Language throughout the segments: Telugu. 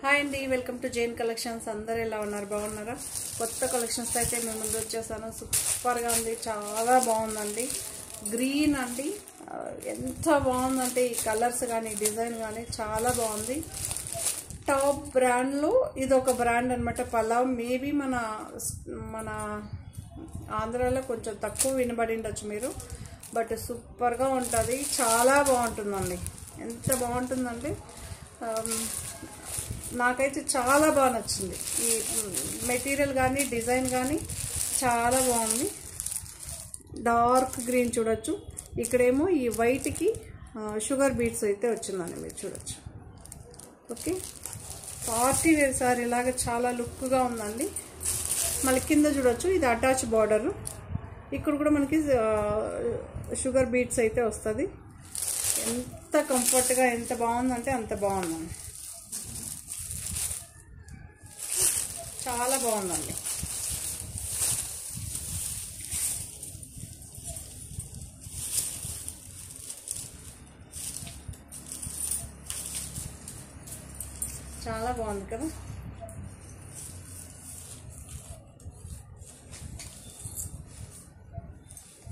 హాయ్ అండి, వెల్కమ్ టు జైన్ కలెక్షన్స్. అందరూ ఎలా ఉన్నారు? బాగున్నారా? కొత్త కలెక్షన్స్ అయితే మేము ముందు వచ్చేసాను. సూపర్గా ఉంది, చాలా బాగుందండి. గ్రీన్ అండి, ఎంత బాగుందంటే ఈ కలర్స్ కానీ డిజైన్ కానీ చాలా బాగుంది. టాప్ బ్రాండ్లో ఇది ఒక బ్రాండ్ అనమాట, పలావ్. మేబీ మన ఆంధ్రాలో కొంచెం తక్కువ వినబడి ఉండొచ్చు మీరు, బట్ సూపర్గా ఉంటుంది, చాలా బాగుంటుందండి. ఎంత బాగుంటుందండి, నాకైతే చాలా బాగా నచ్చింది. ఈ మెటీరియల్ కానీ డిజైన్ కానీ చాలా బాగుంది. డార్క్ గ్రీన్ చూడొచ్చు, ఇక్కడేమో ఈ వైట్కి షుగర్ బీట్స్ అయితే వచ్చిందండి, మీరు చూడొచ్చు. ఓకే, పార్టీ వేర్ సారీ ఇలాగ చాలా లుక్గా ఉందండి. మళ్ళీ కింద చూడొచ్చు, ఇది అటాచ్ బార్డర్. ఇక్కడ కూడా మనకి షుగర్ బీట్స్ అయితే వస్తుంది. ఎంత కంఫర్ట్గా ఎంత బాగుందంటే అంత బాగుందండి, చాలా బాగుందండి. చాలా బాగుంది కదా.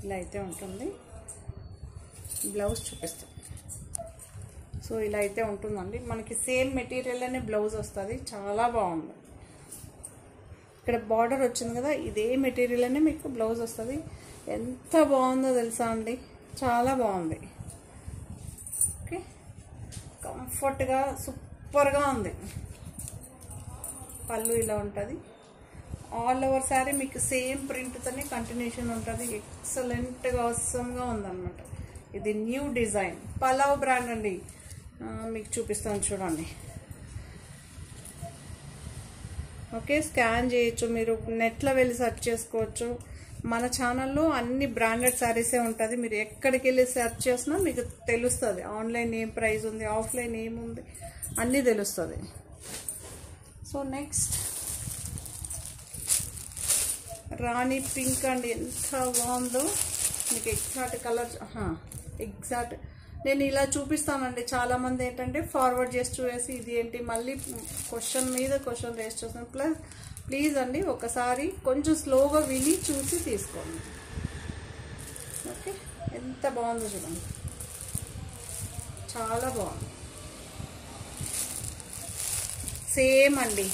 ఇలా అయితే ఉంటుంది. బ్లౌజ్ చూపిస్తాం. సో ఇలా అయితే ఉంటుందండి, మనకి సేమ్ మెటీరియల్ అనే బ్లౌజ్ వస్తుంది. చాలా బాగుంది. ఇక్కడ బార్డర్ వచ్చింది కదా, ఇదే మెటీరియల్ అనే మీకు బ్లౌజ్ వస్తుంది. ఎంత బాగుందో తెలుసా అండి, చాలా బాగుంది. ఓకే, కంఫర్ట్గా సూపర్గా ఉంది. పళ్ళు ఇలా ఉంటుంది. ఆల్ ఓవర్ శారీ మీకు సేమ్ ప్రింట్తోనే కంటిన్యూషన్ ఉంటుంది. ఎక్సలెంట్గా అవసరంగా ఉందన్నమాట. ఇది న్యూ డిజైన్, పలావ్ బ్రాండ్ అండి. మీకు చూపిస్తాను చూడండి. ఓకే, స్కాన్ చేయొచ్చు, మీరు నెట్లో వెళ్ళి సెర్చ్ చేసుకోవచ్చు. మన ఛానల్లో అన్ని బ్రాండెడ్ శారీసే ఉంటుంది. మీరు ఎక్కడికి వెళ్ళి సెర్చ్ చేసినా మీకు తెలుస్తుంది. ఆన్లైన్ ఏం ప్రైస్ ఉంది, ఆఫ్లైన్ ఏముంది అన్నీ తెలుస్తుంది. సో నెక్స్ట్ రాణి పింక్ అండి, ఎంత బాగుందో. మీకు ఎగ్జాక్ట్ కలర్ ఎగ్జాక్ట్ నేను ఇలా చూపిస్తానండి. చాలామంది ఏంటంటే ఫార్వర్డ్ చేసి చూసి ఇది ఏంటి మళ్ళీ క్వశ్చన్ మీద క్వశ్చన్ రేస్ చేస్తాను. ప్లీజ్ అండి ఒకసారి కొంచెం స్లోగా విని చూసి తీసుకోండి. ఓకే, ఎంత బాగుందో చూడండి, చాలా బాగుంది. సేమ్ అండి,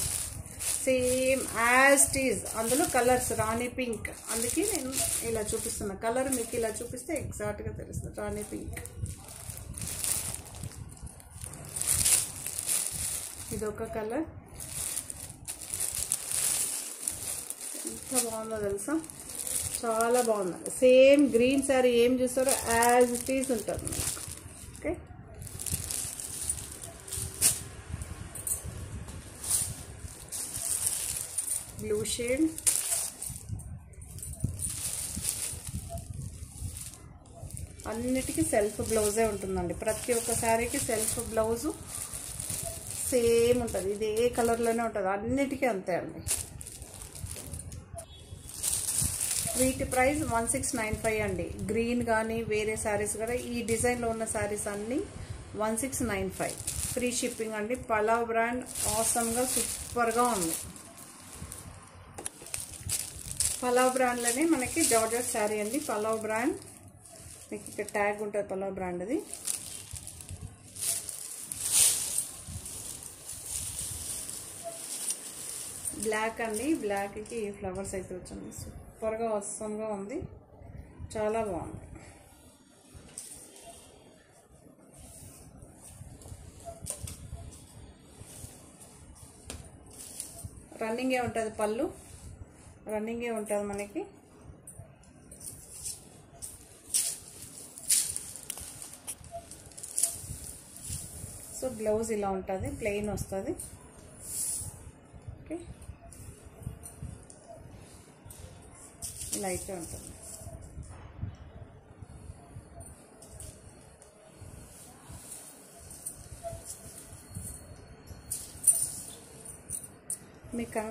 సేమ్ యాజ్ ఇట్ ఈజ్. అందులో కలర్స్ రాణి పింక్, అందుకే నేను ఇలా చూపిస్తున్నా. కలర్ మీకు ఇలా చూపిస్తే ఎగ్జాక్ట్గా తెలుస్తుంది. రాణి పింక్, ఇదొక కలర్. ఎంత బాగుందో తెలుసా, చాలా బాగుందండి. సేమ్ గ్రీన్ శారీ ఏం చూస్తారో యాజ్ ఇట్ ఈజ్ ఉంటుంది మనకు. ఓకే, బ్లూ షేడ్, అన్నిటికీ సెల్ఫ్ బ్లౌజే ఉంటుందండి. ప్రతి ఒక్క శారీకి సెల్ఫ్ బ్లౌజు సేమ్ ఉంటుంది. ఇదే కలర్లోనే ఉంటుంది, అన్నిటికీ అంతే అండి. వీటి ప్రైస్ 1695 అండి. గ్రీన్ కానీ వేరే శారీస్ కూడా ఈ డిజైన్లో ఉన్న శారీస్ అన్నీ 1695. ఫ్రీ షిప్పింగ్ అండి. పలావ్ బ్రాండ్ ఆసమ్గా సూపర్గా ఉంది. పలావ్ బ్రాండ్లోనే మనకి జార్జెట్ శారీ అండి. పలావ్ బ్రాండ్ మీకు ఇక్కడ ట్యాగ్ ఉంటుంది, పలావ్ బ్రాండ్. అది బ్లాక్ అండి. బ్లాక్కి ఫ్లవర్స్ అయితే వచ్చింది. సూపర్గా అవసరంగా ఉంది, చాలా బాగుంది. రన్నింగే ఉంటుంది, పళ్ళు రన్నింగే ఉంటుంది మనకి. సో బ్లౌజ్ ఇలా ఉంటుంది, ప్లెయిన్ వస్తుంది. ఓకే, ఇలా అయితే ఉంటుంది. మీకు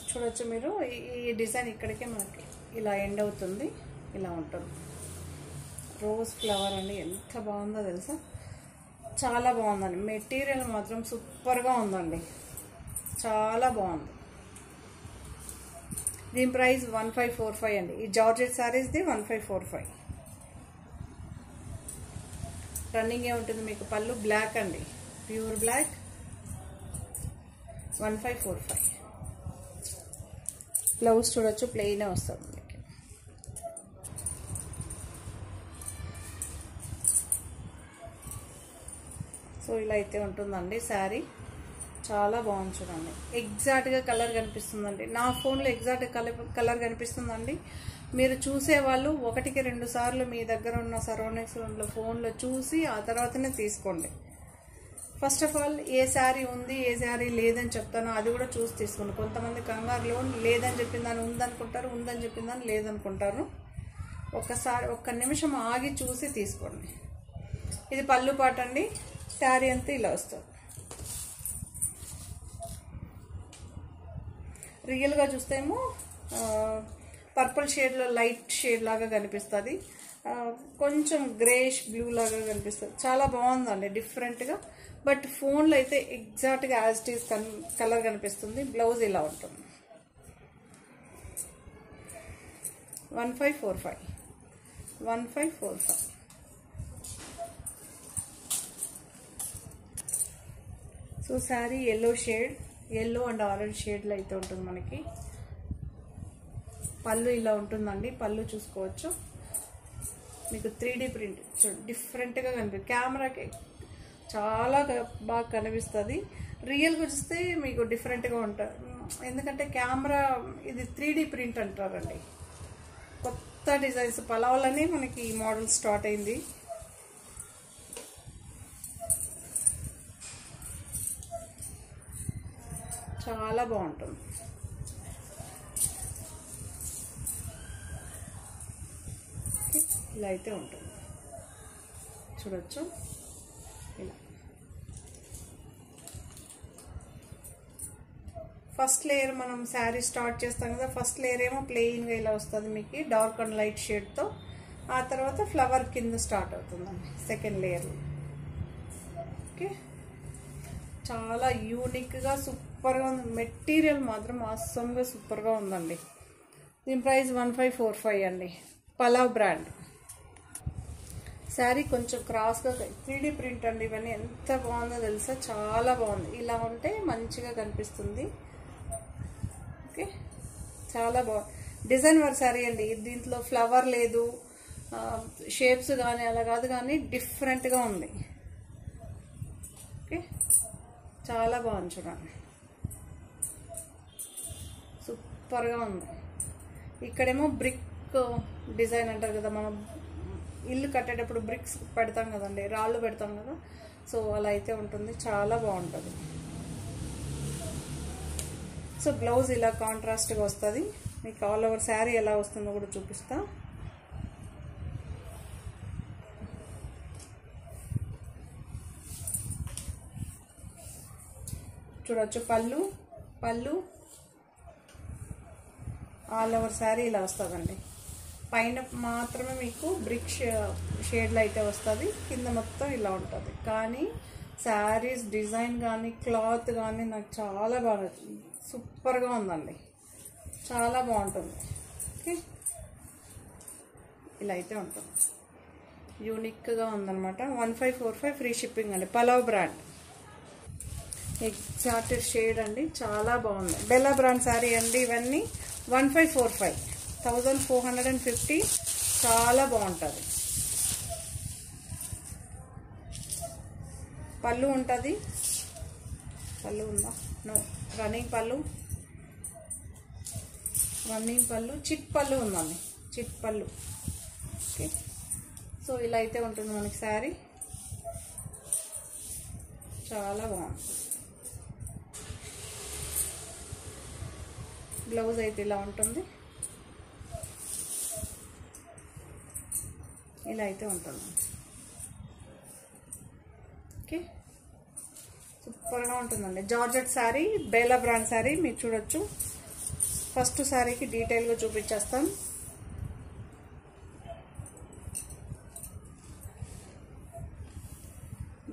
చూడొచ్చు మీరు, ఈ డిజైన్ ఇక్కడికే మనకి ఇలా ఎండ్ అవుతుంది, ఇలా ఉంటుంది. రోజ్ ఫ్లవర్ అండి, ఎంత బాగుందో తెలుసా. చాలా బాగుందండి. మెటీరియల్ మాత్రం సూపర్గా ఉందండి. చాలా బాగుంది. దీని ప్రైస్ 1545 అండి. ఈ జార్జెట్ శారీస్ది 1545. రన్నింగ్ ఏ ఉంటుంది మీకు. పళ్ళు బ్లాక్ అండి, ప్యూర్ బ్లాక్. 1545. బ్లౌజ్ చూడొచ్చు, ప్లెయిన్ వస్తుంది మీకు. సో ఇలా అయితే ఉంటుందండి శారీ. చాలా బాగుంది చూడండి. ఎగ్జాక్ట్గా కలర్ కనిపిస్తుందండి. నా ఫోన్లో ఎగ్జాక్ట్ కలర్ కనిపిస్తుందండి. మీరు చూసేవాళ్ళు 1-2 సార్లు మీ దగ్గర ఉన్న సరౌండింగ్స్లో ఫోన్లో చూసి ఆ తర్వాతనే తీసుకోండి. ఫస్ట్ ఆఫ్ ఆల్ ఏ శారీ ఉంది ఏ శారీ లేదని చెప్తాను, అది కూడా చూసి తీసుకోండి. కొంతమంది కంగారులో లేదని చెప్పిన దాన్ని ఉందనుకుంటారు, ఉందని చెప్పిన దాన్ని లేదనుకుంటారు. ఒక్క నిమిషం ఆగి చూసి తీసుకోండి. ఇది పళ్ళు పాట అండి. శారీ అంతా ఇలా వస్తుంది. రియల్గా చూస్తేమో పర్పుల్ షేడ్లో లైట్ షేడ్ లాగా కనిపిస్తుంది, కొంచెం గ్రేష్ బ్లూ లాగా కనిపిస్తుంది. చాలా బాగుందండి, డిఫరెంట్గా. బట్ ఫోన్లో అయితే ఎగ్జాక్ట్గా యాజ్ ఇట్ ఈస్ కలర్ కనిపిస్తుంది. బ్లౌజ్ ఇలా ఉంటుంది. 1545. 1545. So sari yellow shade, yellow and orange షేడ్లో అయితే ఉంటుంది మనకి. పళ్ళు ఇలా ఉంటుందండి. పళ్ళు చూసుకోవచ్చు మీకు. 3D ప్రింట్ చూడండి, డిఫరెంట్గా కనిపిస్తుంది. కెమెరాకి చాలా బాగా కనిపిస్తుంది. రియల్గా చూస్తే మీకు డిఫరెంట్గా ఉంటుంది. ఎందుకంటే కెమెరా ఇది 3D ప్రింట్ అంటారండి. కొత్త డిజైన్స్ పలావలని మనకి ఈ మోడల్ స్టార్ట్ అయింది. చాలా బాగుంటుంది. ఇలా అయితే ఉంటుంది చూడొచ్చు. ఇలా ఫస్ట్ లేయర్ మనం శారీ స్టార్ట్ చేస్తాం కదా, ఫస్ట్ లేయర్ ఏమో ప్లెయిన్గా ఇలా వస్తుంది మీకు, డార్క్ అండ్ లైట్ షేడ్తో. ఆ తర్వాత ఫ్లవర్ కింద స్టార్ట్ అవుతుందండి సెకండ్ లేయర్. ఓకే, చాలా యూనిక్గా సూపర్గా ఉంది. మెటీరియల్ మాత్రం అస్సంగా సూపర్గా ఉందండి. దీని ప్రైస్ 1545 అండి. పలావ్ బ్రాండ్ శారీ. కొంచెం క్రాస్గా 3D ప్రింట్ అండి. ఇవన్నీ ఎంత బాగుందో తెలుసా, చాలా బాగుంది. ఇలా ఉంటే మంచిగా కనిపిస్తుంది. ఓకే, చాలా బాగుంది. డిజైన్ వర్క్ శారీ అండి. దీంట్లో ఫ్లవర్ లేదు, షేప్స్ కానీ అలా కాదు, కానీ డిఫరెంట్గా ఉంది. ఓకే, చాలా బాగుంది చూడండి, సూపర్గా ఉంది. ఇక్కడేమో బ్రిక్ డిజైన్ అంటారు కదా, మనం ఇల్లు కట్టేటప్పుడు బ్రిక్స్ పెడతాం కదండి, రాళ్ళు పెడతాం కదా. సో అలా అయితే ఉంటుంది, చాలా బాగుంటుంది. సో బ్లౌజ్ ఇలా కాంట్రాస్ట్గా వస్తుంది మీకు. ఆల్ ఓవర్ శారీ ఎలా వస్తుందో కూడా చూపిస్తా. చూడొచ్చు. పళ్ళు ఆల్ ఓవర్ శారీ ఇలా వస్తుందండి. పైన మాత్రమే మీకు బ్రిక్ షేడ్లో అయితే వస్తుంది, కింద మొత్తం ఇలా ఉంటుంది. కానీ శారీస్ డిజైన్ కానీ క్లాత్ కానీ నాకు చాలా బాగా సూపర్గా ఉందండి, చాలా బాగుంటుంది. ఓకే, ఇలా అయితే ఉంటుంది, యూనిక్గా ఉందన్నమాట. 1545 ఫ్రీ షిప్పింగ్ అండి. పలావ్ బ్రాండ్ ఎగ్జాక్ట్ షేడ్ అండి, చాలా బాగుంది. బెల్లా బ్రాండ్ శారీ అండి. ఇవన్నీ 1545, 1450. చాలా బాగుంటుంది. పళ్ళు ఉంటుంది. పళ్ళు ఉందా? నో, రన్నింగ్ పళ్ళు చిట్ పళ్ళు ఉందండి, చిట్ పళ్ళు. ఓకే, సో ఇలా అయితే ఉంటుంది మనకి శారీ. చాలా బాగుంది. బ్లౌజ్ అయితే ఇలా ఉంటుంది, ఇలా అయితే ఉంటుంది. ఓకే, సూపర్గా ఉంటుందండి. జార్జెట్ శారీ, బేలా బ్రాండ్ శారీ మీరు చూడొచ్చు. ఫస్ట్ శారీకి డీటెయిల్గా చూపించేస్తాను.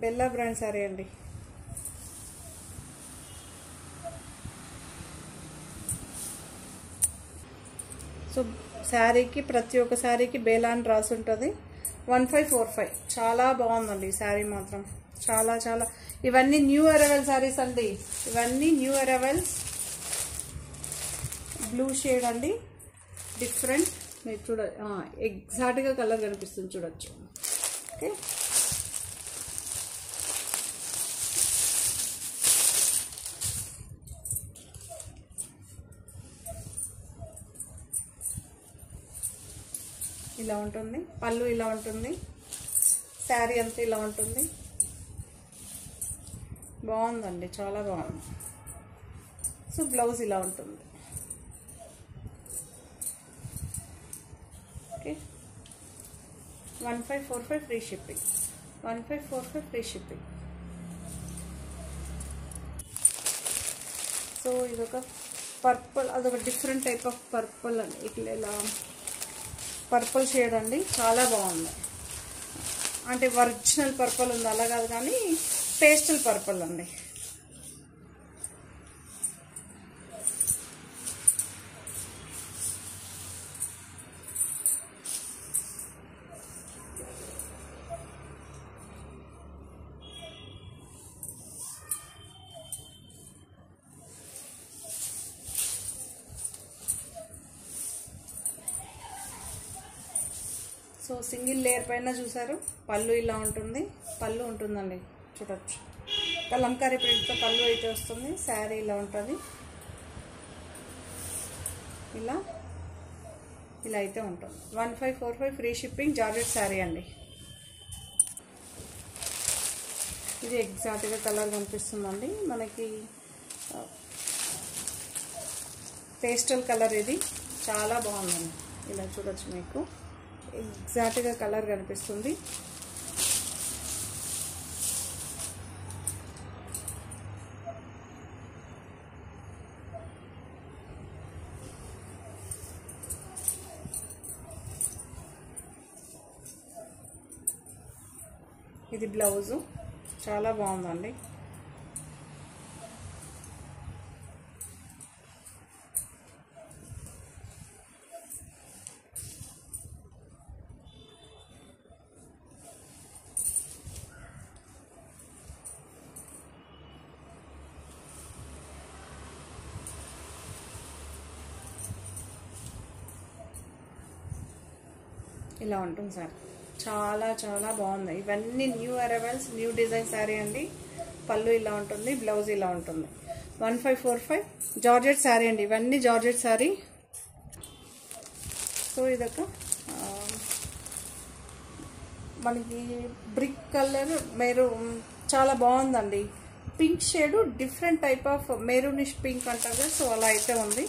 బెల్లా బ్రాండ్ శారీ అండి. సో శారీకి ప్రతి ఒక్క శారీకి బేలా అని రాసి ఉంటుంది. 1545 చాలా బాగుందండి ఈ శారీ మాత్రం. చాలా చాలా ఇవన్నీ న్యూ అరైవల్ శారీస్ అండి. ఇవన్నీ న్యూ అరైవల్స్. బ్లూ షేడ్ అండి, డిఫరెంట్. మీరు చూడ ఎగ్జాక్ట్గా కలర్ కనిపిస్తుంది చూడొచ్చు. ఓకే, ఇలా ఉంటుంది పళ్ళు, ఇలా ఉంటుంది శారీ అంతా, ఇలా ఉంటుంది. బాగుందండి, చాలా బాగుంది. సో బ్లౌజ్ ఇలా ఉంటుంది. Okay, 1545 free shipping. 1545 free shipping. So ఇదొక పర్పుల్, అదొక డిఫరెంట్ టైప్ ఆఫ్ పర్పుల్ అండి. ఇట్లా ఇలా పర్పుల్ షేడ్ అండి, చాలా బాగుంది. అంటే ఒరిజినల్ పర్పుల్ ఉంది అలా కాదు, కానీ పేస్టల్ పర్పుల్ అండి. సో సింగిల్ లేయర్ పైన చూసారు, పళ్ళు ఇలా ఉంటుంది. పళ్ళు ఉంటుందండి, చూడొచ్చు. కలంకారీ ప్రింట్తో పళ్ళు అయితే వస్తుంది. శారీ ఇలా ఉంటుంది, ఇలా ఇలా అయితే ఉంటుంది. 1545 ఫ్రీ షిప్పింగ్. జార్జెట్ శారీ అండి. ఇది ఎగ్జాక్ట్గా కలర్ కనిపిస్తుందండి మనకి. పేస్టల్ కలర్, ఇది చాలా బాగుందండి. ఇలా చూడొచ్చు, మీకు ఎగ్జాక్ట్గా కలర్ కనిపిస్తుంది. ఇది బ్లౌజు, చాలా బాగుందండి. ఇలా ఉంటుంది సార్, చాలా చాలా బాగుంది. ఇవన్నీ new arrivals, new design sari అండి. పళ్ళు ఇలా ఉంటుంది, బ్లౌజ్ ఇలా ఉంటుంది. 1545 జార్జెట్ శారీ అండి. ఇవన్నీ జార్జెట్ శారీ. సో ఇదొక మనకి బ్రిక్ కలర్, మెరూన్, చాలా బాగుందండి. Pink shade, different type of maroonish pink అంటారు కదా, సో అలా అయితే ఉంది.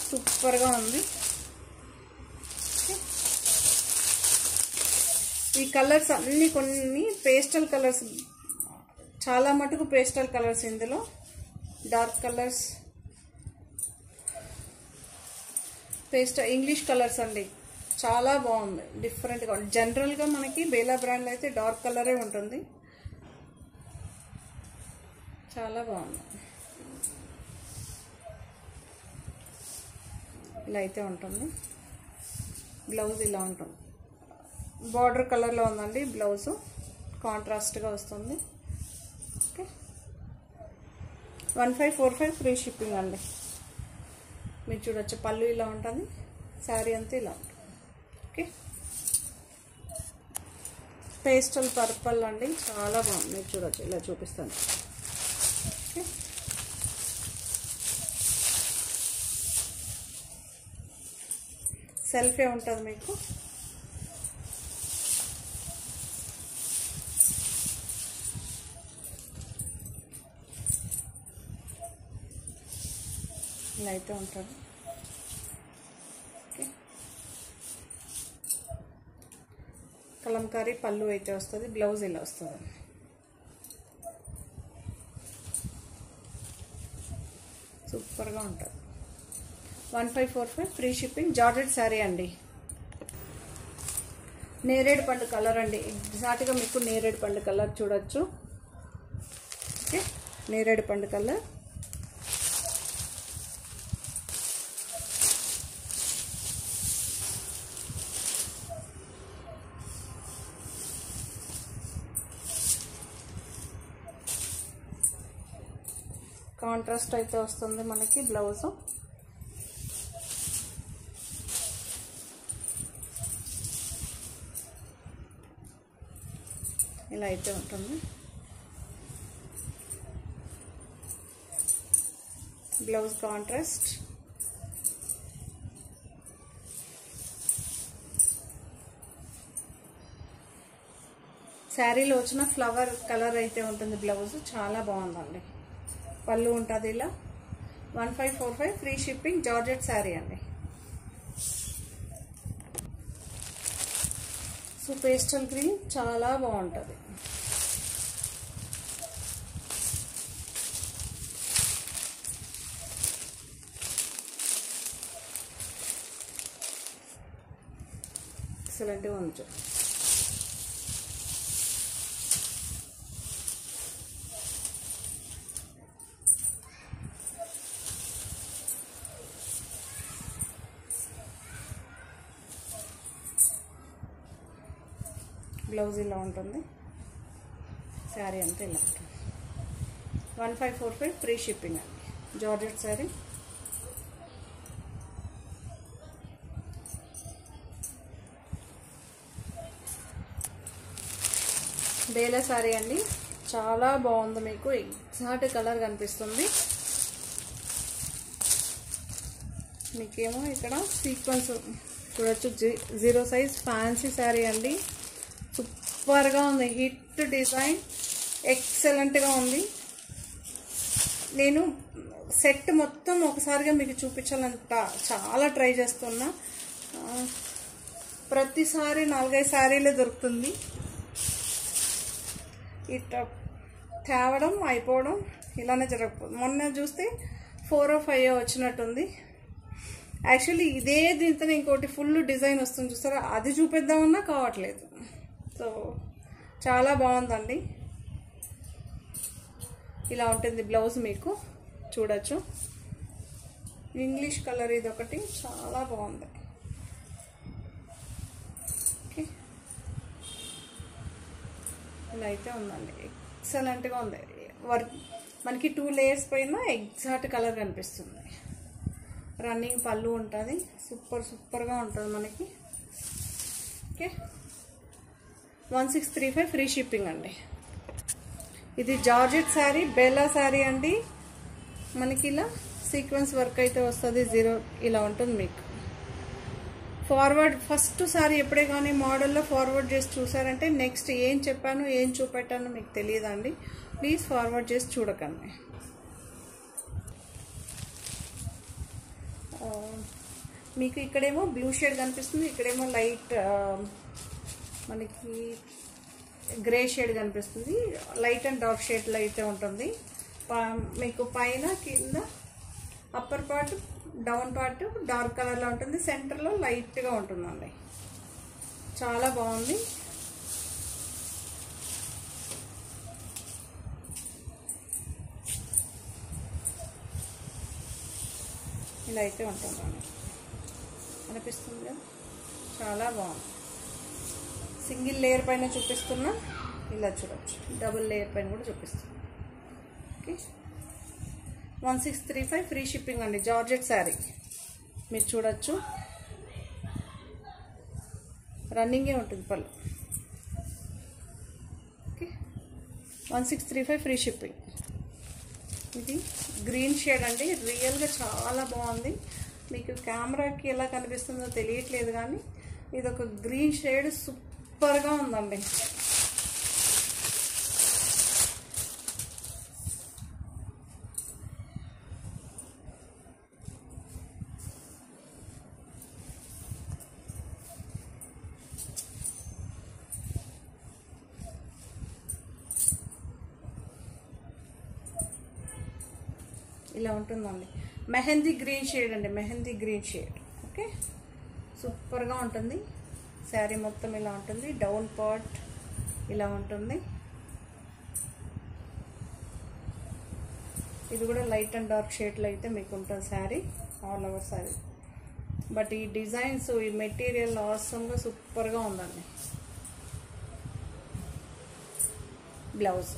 సూపర్గా ఉంది. ఈ కలర్స్ అన్ని కొన్ని పేస్టల్ కలర్స్, చాలా మటుకు పేస్టల్ కలర్స్. ఇందులో dark colours, pastel English colours అండి. చాలా బాగుంది, డిఫరెంట్గా ఉంది. జనరల్గా మనకి బేలా బ్రాండ్లో అయితే డార్క్ కలరే ఉంటుంది. చాలా బాగుంది. ఇలా అయితే ఉంటుంది. బ్లౌజ్ ఇలా ఉంటుంది. బార్డర్ కలర్లో ఉందండి బ్లౌజు, కాంట్రాస్ట్గా వస్తుంది. ఓకే, 1545 ఫ్రీ షిప్పింగ్ అండి. మీరు చూడొచ్చు, పళ్ళు ఇలా ఉంటుంది, శారీ అంతా ఇలా ఉంటుంది. ఓకే, పేస్టల్ పర్పుల్ అండి, చాలా బాగుంది. మీరు చూడొచ్చు, ఇలా చూపిస్తాను. ఓకే, సెల్ఫే ఉంటుంది మీకు. ఇలా అయితే ఉంటుంది. ఓకే, కలంకారీ పళ్ళు అయితే వస్తుంది, బ్లౌజ్ ఇలా వస్తుంది. సూపర్గా ఉంటుంది. 1545 ఫ్రీ షిప్పింగ్. జార్జెట్ శారీ అండి. నేరేడు పండు కలర్ అండి. ఎగ్జాక్ట్గా మీకు నేరేడు పండు కలర్ చూడొచ్చు. ఓకే, నేరేడు పండు కలర్. కాంట్రాస్ట్ అయితే వస్తుంది మనకి బ్లౌజ్. ఇలా అయితే ఉంటుంది బ్లౌజ్ కాంట్రాస్ట్. శారీలో వచ్చిన ఫ్లవర్ కలర్ అయితే ఉంటుంది బ్లౌజ్, చాలా బాగుందండి. పళ్ళు ఉంటుంది ఇలా. 1545 ఫ్రీ షిప్పింగ్, జార్జెట్ శారీ అండి. సో పేస్టల్ గ్రీన్ చాలా బాగుంటుంది. ఎక్సలెంట్గా ఉంది. బ్లౌజ్ ఇలా ఉంటుంది, శారీ అంతా ఇలా ఉంటుంది. 1545 ఫ్రీ షిప్పింగ్ అండి, జార్జెట్ శారీ. బేలా శారీ అండి, చాలా బాగుంది. మీకు ఎగ్జాక్ట్ కలర్ కనిపిస్తుంది. మీకేమో ఇక్కడ సీక్వెన్స్ చూడొచ్చు. 0 సైజ్ ఫ్యాన్సీ శారీ అండి, సూపర్గా ఉంది. హిట్ డిజైన్, ఎక్సలెంట్గా ఉంది. నేను సెట్ మొత్తం ఒకసారిగా మీకు చూపించాలంట చాలా ట్రై చేస్తున్నా. ప్రతిసారి 4-5 శారీలే దొరుకుతుంది. ఇట్లా తేవడం అయిపోవడం ఇలానే జరగకపోతుంది. మొన్న చూస్తే 4 or 5 వచ్చినట్టుంది. యాక్చువల్లీ ఇదే దీంతో ఇంకోటి ఫుల్ డిజైన్ వస్తుంది చూస్తారా, అది చూపిద్దామన్నా కావట్లేదు. సో చాలా బాగుందండి. ఇలా ఉంటుంది బ్లౌజ్, మీకు చూడొచ్చు. ఇంగ్లీష్ కలర్ ఇది ఒకటి చాలా బాగుంది. ఓకే, ఇలా అయితే ఉందండి, ఎక్సలెంట్గా ఉంది. వర్క్ మనకి 2 లేయర్స్ పైన ఎగ్జాక్ట్ కలర్ కనిపిస్తుంది. రన్నింగ్ పళ్ళు ఉంటుంది, సూపర్గా ఉంటుంది మనకి. ఓకే, 1635 ఫ్రీ షిప్పింగ్ అండి. ఇది జార్జెట్ శారీ, బేలా శారీ అండి. మనకి ఇలా సీక్వెన్స్ వర్క్ అయితే వస్తుంది. 0 ఇలా ఉంటుంది మీకు. ఫార్వర్డ్ ఫస్ట్ సారీ ఎప్పుడే కానీ మోడల్లో ఫార్వర్డ్ చేసి చూసారంటే నెక్స్ట్ ఏం చెప్పాను ఏం చూపెట్టాను మీకు తెలియదండి. ప్లీజ్ ఫార్వర్డ్ చేసి చూడకండి. మీకు ఇక్కడేమో బ్లూ షేడ్ కనిపిస్తుంది, ఇక్కడేమో లైట్ మనకి గ్రే షేడ్ కనిపిస్తుంది. లైట్ అండ్ డార్క్ షేడ్లో అయితే ఉంటుంది. మీకు పైన కింద upper part down part dark కలర్లో ఉంటుంది, సెంటర్లో లైట్గా ఉంటుందండి. చాలా బాగుంది. ఇలా అయితే ఉంటుందండి, అనిపిస్తుంది కదా, చాలా బాగుంది. సింగిల్ లేయర్ పైన చూపిస్తున్నా, ఇలా చూడొచ్చు. డబుల్ లేయర్ పైన కూడా చూపిస్తున్నా. ఓకే, 1635 ఫ్రీ షిప్పింగ్ అండి. జార్జెట్ శారీ మీరు చూడొచ్చు, రన్నింగే ఉంటుంది పళ్ళు. Okay, 1635 free shipping. ఇది గ్రీన్ షేడ్ అండి, రియల్గా చాలా బాగుంది. మీకు కెమెరాకి ఎలా కనిపిస్తుందో తెలియట్లేదు కానీ ఇది ఒక గ్రీన్ షేడ్, సూపర్గా ఉందండి. ఇలా ఉంటుందండి. మెహందీ గ్రీన్ షేడ్ అండి, మెహందీ గ్రీన్ షేడ్. ఓకే, సూపర్గా ఉంటుంది. శారీ మొత్తం ఇలా ఉంటుంది. డౌన్ పార్ట్ ఇలా ఉంటుంది. ఇది కూడా లైట్ అండ్ డార్క్ షేడ్లో అయితే మీకు ఉంటుంది sari, all over sari. But ఈ డిజైన్స్, ఈ మెటీరియల్ ఆసంగా సూపర్గా ఉందండి. బ్లౌజ్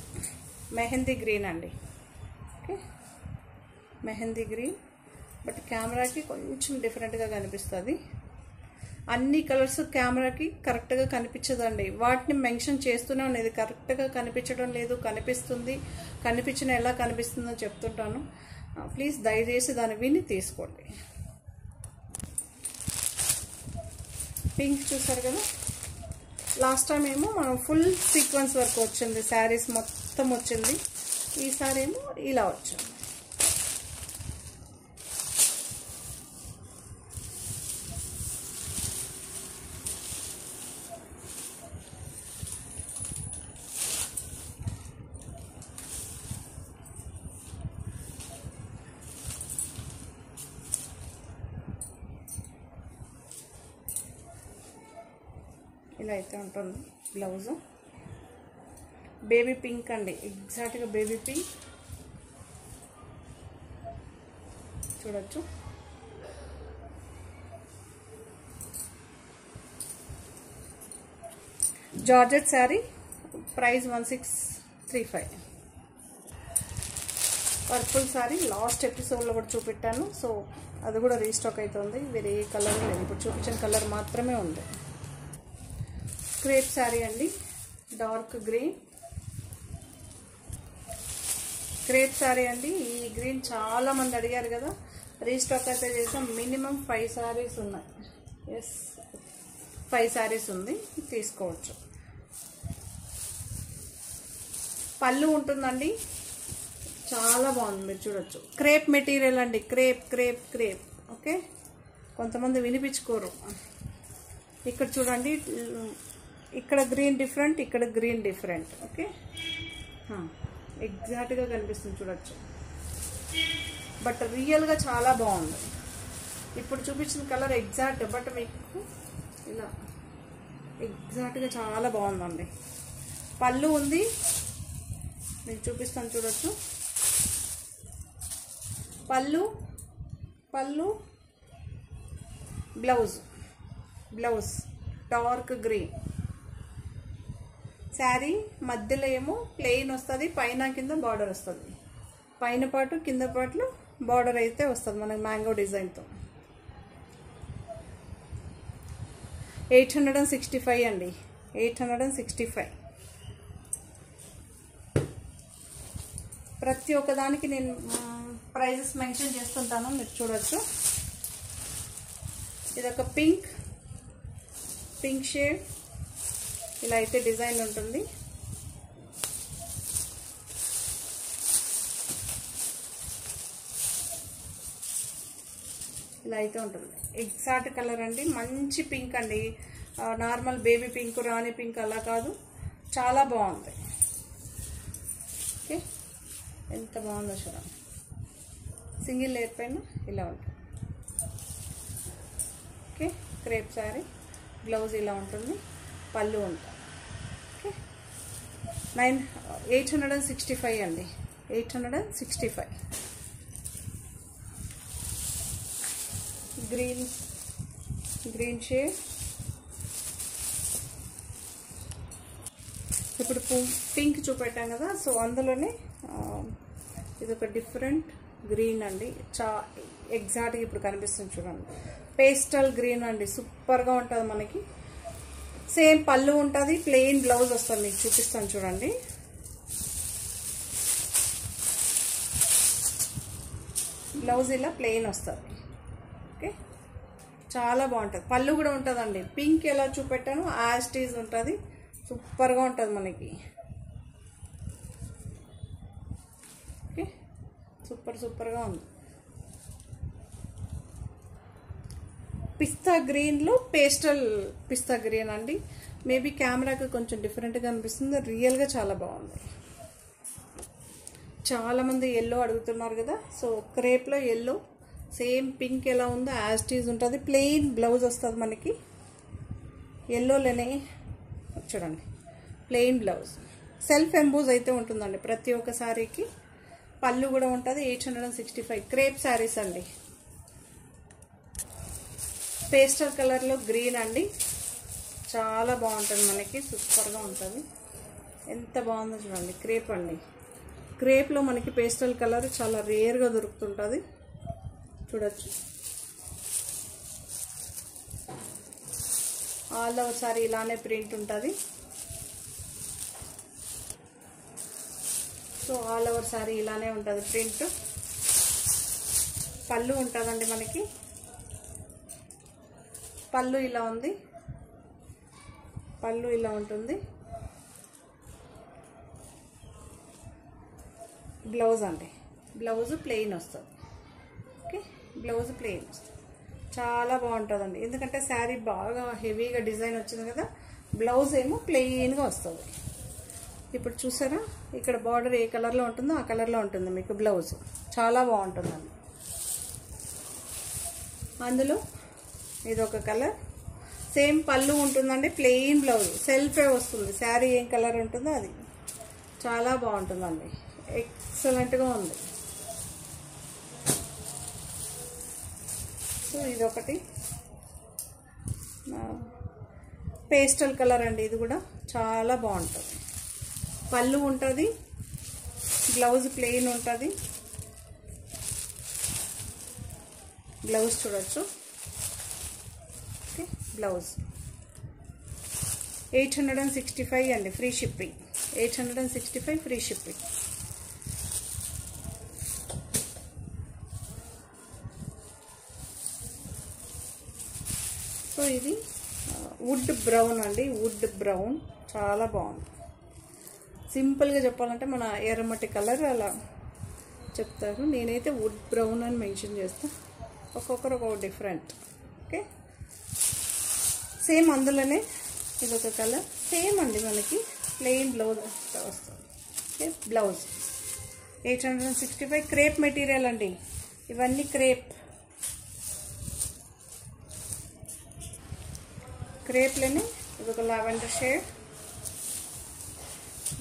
మెహందీ గ్రీన్ అండి. ఓకే, మెహందీ గ్రీన్, బట్ కెమెరాకి కొంచెం డిఫరెంట్గా కనిపిస్తుంది. అన్ని కలర్స్ కెమెరాకి కరెక్ట్గా కనిపించదండి. వాటిని మెన్షన్ చేస్తూనే ఉన్నది, కరెక్ట్గా కనిపించడం లేదు, కనిపిస్తుంది, కనిపించిన ఎలా కనిపిస్తుందో చెప్తుంటాను. ప్లీజ్ దయచేసి దాన్ని విని తీసుకోండి. పింక్ చూసారు కదా, లాస్ట్ టైం ఏమో మనం ఫుల్ సీక్వెన్స్ వర్క్ వచ్చింది, శారీస్ మొత్తం వచ్చింది. ఈసారి ఏమో ఇలా వచ్చింది. ఇలా అయితే ఉంటుంది బ్లౌజ్. బేబీ పింక్ అండి, ఎగ్జాక్ట్గా బేబీ పింక్ చూడొచ్చు. Georgette sari, price 1635. Purple sari last ఎపిసోడ్లో కూడా చూపెట్టాను, సో అది కూడా రీస్టాక్ అవుతుంది. వేరే ఏ కలర్ లేదు, ఇప్పుడు చూపించిన కలర్ మాత్రమే ఉంది. క్రేప్ శారీ అండి, డార్క్ గ్రీన్ క్రేప్ శారీ అండి. ఈ గ్రీన్ చాలా మంది అడిగారు కదా, రీస్టాక్ అయితే చేసాం. మినిమం 5 శారీస్ ఉన్నాయి. ఎస్, 5 శారీస్ ఉంది, తీసుకోవచ్చు. పళ్ళు ఉంటుందండి, చాలా బాగుంది, మీరు చూడొచ్చు. క్రేప్ మెటీరియల్ అండి, క్రేప్ క్రేప్ క్రేప్. ఓకే, కొంతమంది వినిపించుకోరు. ఇక్కడ చూడండి, ఇక్కడ గ్రీన్ డిఫరెంట్, ఇక్కడ గ్రీన్ డిఫరెంట్. ఓకే, ఎగ్జాక్ట్గా కనిపిస్తుంది చూడొచ్చు, బట్ రియల్గా చాలా బాగుంది. ఇప్పుడు చూపించిన కలర్ ఎగ్జాక్ట్, బట్ మీకు ఇలా ఎగ్జాక్ట్గా చాలా బాగుందండి. పళ్ళు ఉంది, మీకు చూపిస్తాను చూడొచ్చు. పళ్ళు బ్లౌజ్ డార్క్ గ్రీన్. శారీ మధ్యలో ఏమో ప్లెయిన్ వస్తుంది, పైన కింద బార్డర్ వస్తుంది. పైన పాటు కింద పాటలు బార్డర్ అయితే వస్తుంది మనకి మ్యాంగో డిజైన్తో. 865 అండి, 865. ప్రతి ఒక్కదానికి నేను ప్రైజెస్ మెన్షన్ చేస్తుంటాను, మీరు చూడొచ్చు. ఇదొక పింక్ షేడ్, ఇలా అయితే డిజైన్ ఉంటుంది. ఇలా అయితే ఉంటుంది, ఎగ్జాక్ట్ కలర్ అండి. మంచి పింక్ అండి, నార్మల్ బేబీ పింక్, రాణి పింక్ అలా కాదు, చాలా బాగుంది. ఓకే, ఎంత బాగుందో చూడండి. సింగిల్ లేయర్ పైన ఇలా ఉంటుంది. ఓకే, క్రేప్ శారీ, బ్లౌజ్ ఇలా ఉంటుంది, పళ్ళు ఉంటుంది. ఓకే, 865 అండి, 865. Green shade. ఇప్పుడు పింక్ చూపెట్టాం కదా, సో అందులోనే ఇది ఒక డిఫరెంట్ గ్రీన్ అండి, ఎగ్జాక్ట్గా ఇప్పుడు కనిపిస్తుంది చూడండి. పేస్టల్ గ్రీన్ అండి, సూపర్గా ఉంటుంది మనకి. సేమ్ పళ్ళు ఉంటుంది, ప్లెయిన్ బ్లౌజ్ వస్తుంది, మీకు చూపిస్తాను చూడండి. బ్లౌజ్ ఇలా ప్లెయిన్ వస్తుంది. ఓకే, చాలా బాగుంటుంది. పళ్ళు కూడా ఉంటుందండి, పింక్ ఎలా చూపెట్టాను యాస్టీజ్ ఉంటుంది, సూపర్గా ఉంటుంది మనకి. ఓకే, సూపర్గా ఉంది. పిస్తా గ్రీన్లో పేస్టల్ పిస్తా గ్రీన్ అండి. మేబీ కెమెరాకి కొంచెం డిఫరెంట్గా అనిపిస్తుంది, రియల్గా చాలా బాగుంది. చాలామంది ఎల్లో అడుగుతున్నారు కదా, సో క్రేప్లో ఎల్లో సేమ్ పింక్ ఎలా ఉందో యాస్టీజ్ ఉంటుంది, ప్లెయిన్ బ్లౌజ్ వస్తుంది మనకి. ఎల్లోలోనే చూడండి, ప్లెయిన్ బ్లౌజ్, సెల్ఫ్ ఎంబోజ్ అయితే ఉంటుందండి ప్రతి ఒక్క శారీకి. పళ్ళు కూడా ఉంటుంది. 865 క్రేప్ శారీస్ అండి. పేస్టల్ కలర్లో గ్రీన్ అండి, చాలా బాగుంటుంది మనకి, సూపర్గా ఉంటుంది. ఎంత బాగుందో చూడండి, క్రేప్ అండి. క్రేప్లో మనకి పేస్టల్ కలర్ చాలా రేర్గా దొరుకుతుంటుంది. చూడొచ్చు. ఆల్ ఓవర్ సారీ ఇలానే ప్రింట్ ఉంటుంది. సో ఆల్ ఓవర్ సారీ ఇలానే ఉంటుంది ప్రింట్. పళ్ళు ఉంటుందండి మనకి. పళ్ళు ఇలా ఉంది. పళ్ళు ఇలా ఉంటుంది. బ్లౌజ్ అండి, బ్లౌజ్ ప్లెయిన్ వస్తుంది. ఓకే, బ్లౌజ్ ప్లెయిన్ వస్తుంది. చాలా బాగుంటుందండి. ఎందుకంటే శారీ బాగా హెవీగా డిజైన్ వచ్చింది కదా, బ్లౌజ్ ఏమో ప్లెయిన్గా వస్తుంది. ఇప్పుడు చూసారా, ఇక్కడ బార్డర్ ఏ కలర్లో ఉంటుందో ఆ కలర్లో ఉంటుంది మీకు బ్లౌజ్. చాలా బాగుంటుందండి. అందులో ఇదొక కలర్. సేమ్ పళ్ళు ఉంటుందండి, ప్లెయిన్ బ్లౌజ్, సెల్ఫే వస్తుంది. శారీ ఏం కలర్ ఉంటుందో అది. చాలా బాగుంటుందండి, ఎక్సలెంట్గా ఉంది. సో ఇదొకటి పేస్టల్ కలర్ అండి. ఇది కూడా చాలా బాగుంటుంది. పళ్ళు ఉంటుంది, బ్లౌజ్ ప్లెయిన్ ఉంటుంది. బ్లౌజ్ చూడొచ్చు. ఓకే, బ్లౌజ్ 865 అండి, free shipping. 865 free shipping. So ఇది వుడ్ బ్రౌన్ అండి, వుడ్ బ్రౌన్. చాలా బాగుంది. సింపుల్గా చెప్పాలంటే మన ఎర్రమట్టి కలర్ అలా చెప్తారు. నేనైతే వుడ్ బ్రౌన్ అని మెన్షన్ చేస్తాను. ఒక్కొక్కరు ఒక్కొక్క డిఫరెంట్. ఓకే, సేమ్ అందులోనే ఇదొక కలర్. సేమ్ అండి, మనకి ప్లెయిన్ బ్లౌజ్ వస్తుంది. Okay, blouse 865. క్రేప్ మెటీరియల్ అండి ఇవన్నీ. క్రేప్లోనే ఇదొక lavender shade,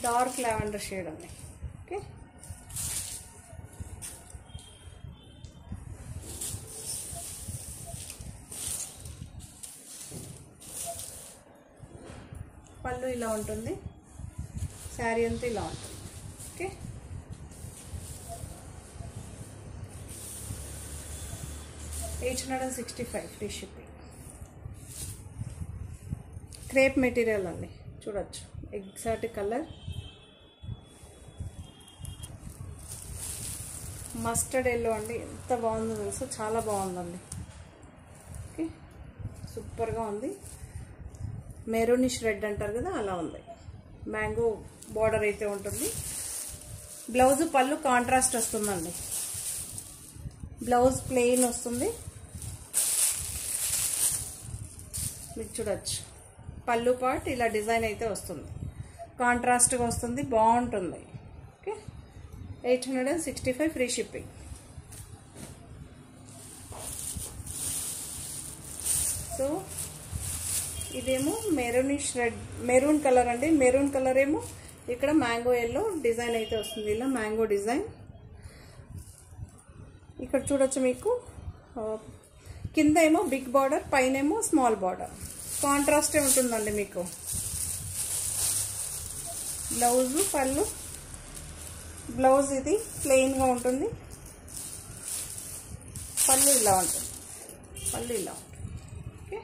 dark lavender shade అండి. ఓకే, పళ్ళు ఇలా ఉంటుంది. శారీ అంతా ఇలా ఉంటుంది. Okay, $865 free shipping. Crepe material అండి, చూడొచ్చు. ఎగ్జాక్ట్ కలర్ మస్టర్డ్ ఎల్లో అండి. ఎంత బాగుందో తెలుసు, చాలా బాగుందండి. ఓకే, సూపర్గా ఉంది. మెరూనిష్ రెడ్ అంటారు కదా, అలా ఉంది. మ్యాంగో బార్డర్ అయితే ఉంటుంది. బ్లౌజ్ పళ్ళు కాంట్రాస్ట్ వస్తుందండి. బ్లౌజ్ ప్లెయిన్ వస్తుంది. మీకు చూడొచ్చు, పళ్ళు పార్ట్ ఇలా డిజైన్ అయితే వస్తుంది. కాంట్రాస్ట్గా వస్తుంది, బాగుంటుంది. Okay, 865 free shipping. సో ఇదేమో మెరూనిష్ రెడ్, మెరూన్ కలర్ అండి. మెరూన్ కలర్ ఏమో ఇక్కడ మ్యాంగో ఎల్లో డిజైన్ అయితే వస్తుంది. ఇలా మ్యాంగో డిజైన్. ఇక్కడ చూడొచ్చు మీకు, కింద ఏమో బిగ్ బార్డర్, పైన ఏమో స్మాల్ బార్డర్. కాంట్రాస్టే ఉంటుందండి మీకు. బ్లౌజు పళ్ళు, బ్లౌజ్ ఇది ప్లెయిన్గా ఉంటుంది. పళ్ళు ఇలా ఉంటుంది. పళ్ళు ఇలా ఉంటుంది. ఓకే,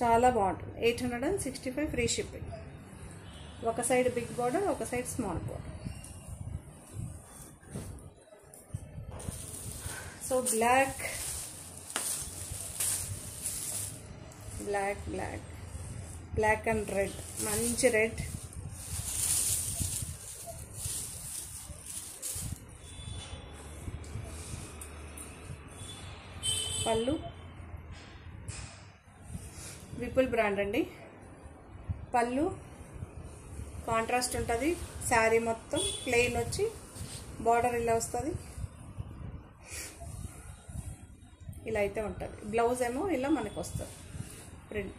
చాలా బాగుంటుంది. 865 ఫ్రీ షిప్పింగ్. ఒక సైడ్ బిగ్ బార్డర్, ఒక side small border. So black and red, మంచి రెడ్. పళ్ళు విపుల్ బ్రాండ్ అండి. పళ్ళు కాంట్రాస్ట్ ఉంటుంది. శారీ మొత్తం ప్లెయిన్ వచ్చి బార్డర్ ఇలా వస్తుంది. ఇలా అయితే ఉంటుంది. బ్లౌజ్ ఏమో ఇలా మనకు వస్తుంది. ప్రింట్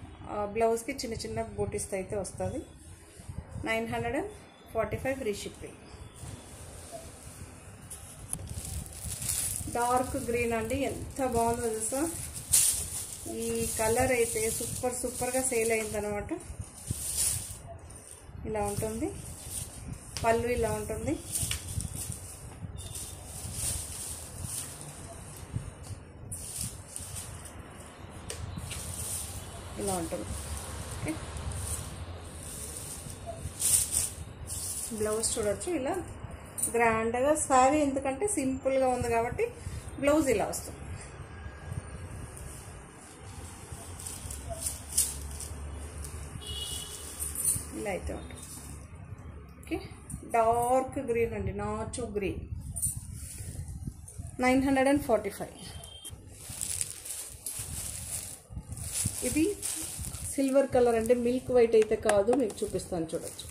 బ్లౌజ్కి చిన్న చిన్న బూటీస్ అయితే వస్తుంది. 945 ఫ్రీ షిప్పింగ్. డార్క్ గ్రీన్ అండి, ఎంత బాగుందో తెలుసా. ఈ కలర్ అయితే సూపర్గా సేల్ అయిందనమాట. ఇలా ఉంటుంది. పళ్ళు ఇలా ఉంటుంది. ఇలా ఉంటుంది. ఓకే, బ్లౌజ్ చూడొచ్చు ఇలా గ్రాండ్గా. శారీ ఎందుకంటే సింపుల్గా ఉంది కాబట్టి బ్లౌజ్ ఇలా వస్తుంది. ఇలా అయితే ఉంటుంది. ఓకే, డార్క్ గ్రీన్ అండి, నాచు గ్రీన్, 945. ఇది సిల్వర్ కలర్ అంటే మిల్క్ వైట్ అయితే కాదు, మీకు చూపిస్తాను చూడొచ్చు.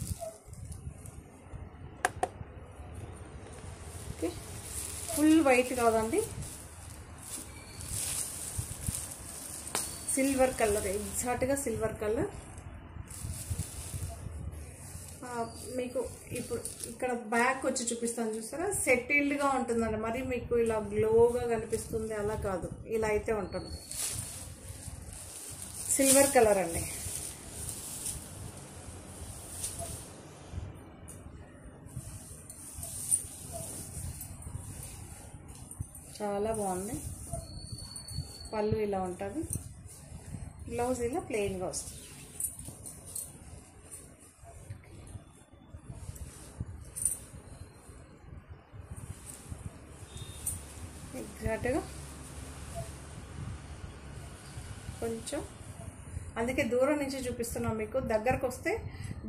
ఓకే, ఫుల్ వైట్ కాదండి, సిల్వర్ కలర్, ఎగ్జాక్ట్గా సిల్వర్ కలర్. మీకు ఇప్పుడు ఇక్కడ బ్యాక్ వచ్చి చూపిస్తాను చూస్తారా, సెటిల్డ్గా ఉంటుందండి. మరి మీకు ఇలా గ్లోగా కనిపిస్తుంది అలా కాదు, ఇలా అయితే ఉంటుంది. సిల్వర్ కలర్ అండి. చాలా బాగుంది. పళ్ళు ఇలా ఉంటుంది, బ్లౌజ్ ఇలా ప్లెయిన్గా వస్తుంది. ఎగ్జాక్ట్గా కొంచెం, అందుకే దూరం నుంచి చూపిస్తున్నాం, మీకు దగ్గరకు వస్తే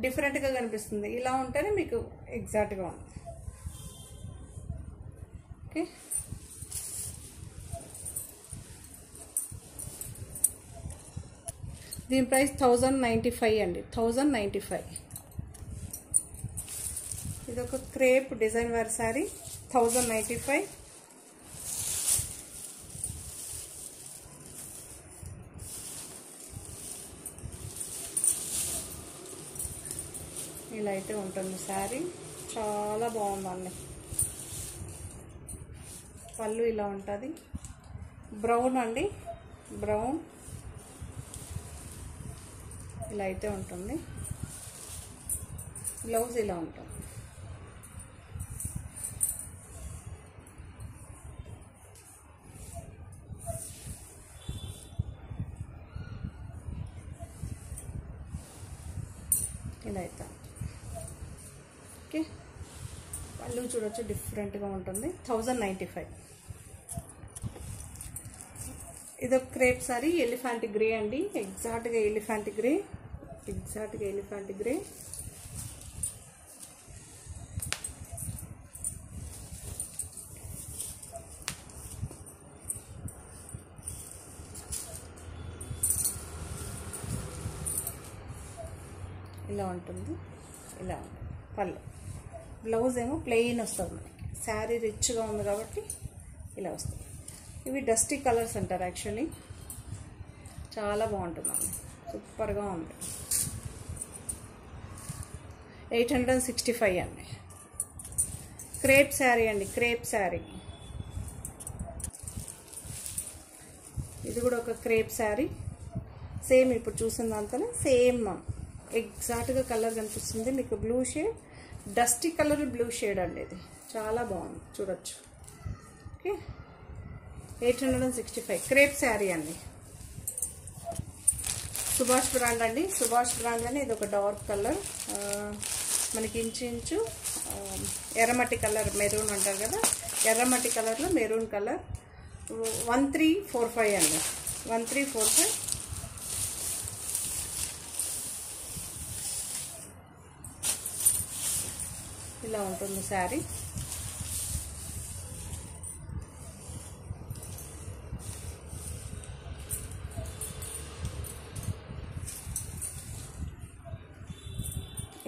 డిఫరెంట్గా కనిపిస్తుంది. ఇలా ఉంటేనే మీకు ఎగ్జాక్ట్గా ఉంది. ఓకే, దీని ప్రైస్ 1095 అండి, 1095. ఇది ఒక క్రేప్ డిజైన్ వేర్ శారీ, 1095. ఇలా అయితే ఉంటుంది శారీ, చాలా బాగుందండి. పళ్ళు ఇలా ఉంటుంది, బ్రౌన్ అండి, బ్రౌన్ ఇలా అయితే ఉంటుంది. బ్లౌజ్ ఇలా ఉంటుంది. ఇలా అయితే ఓకే, పళ్ళు చూడొచ్చు డిఫరెంట్గా ఉంటుంది. 1095. ఇదొక క్రేప్ సారీ, ఎలిఫెంట్ గ్రే అండి, ఎగ్జాక్ట్గా ఎలిఫెంట్ గ్రే, ఎగ్జాక్ట్గా ఎలిఫెంట్ గ్రే. ఇలా ఉంటుంది, ఇలా ఉంటుంది పళ్ళు. బ్లౌజ్ ఏమో ప్లెయిన్ వస్తుంది మనకి. శారీ రిచ్గా ఉంది కాబట్టి ఇలా వస్తుంది. ఇవి డస్టీ కలర్స్ అంటారు యాక్చువల్లీ. చాలా బాగుంటుందండి, సూపర్గా ఉంది. 865 అండి. క్రేప్ శారీ అండి, క్రేప్ శారీ. ఇది కూడా ఒక క్రేప్ శారీ, సేమ్ ఇప్పుడు చూసిన దాంతోనే సేమ్ ఎగ్జాక్ట్గా కలర్ కనిపిస్తుంది మీకు. Blue shade, dusty colour blue shade అండి. ఇది చాలా బాగుంది, చూడొచ్చు. ఓకే, 865 క్రేప్ శారీ అండి. సుభాష్ బ్రాండ్ అండి, సుభాష్ బ్రాండ్ అని. ఇది ఒక డార్క్ కలర్, మనకి ఇంచు ఎర్రమట్టి కలర్, మెరూన్ అంటారు కదా, ఎర్రమట్టి కలర్లో మెరూన్ కలర్. 1345 అండి, 1345. ఇలా ఉంటుంది శారీ.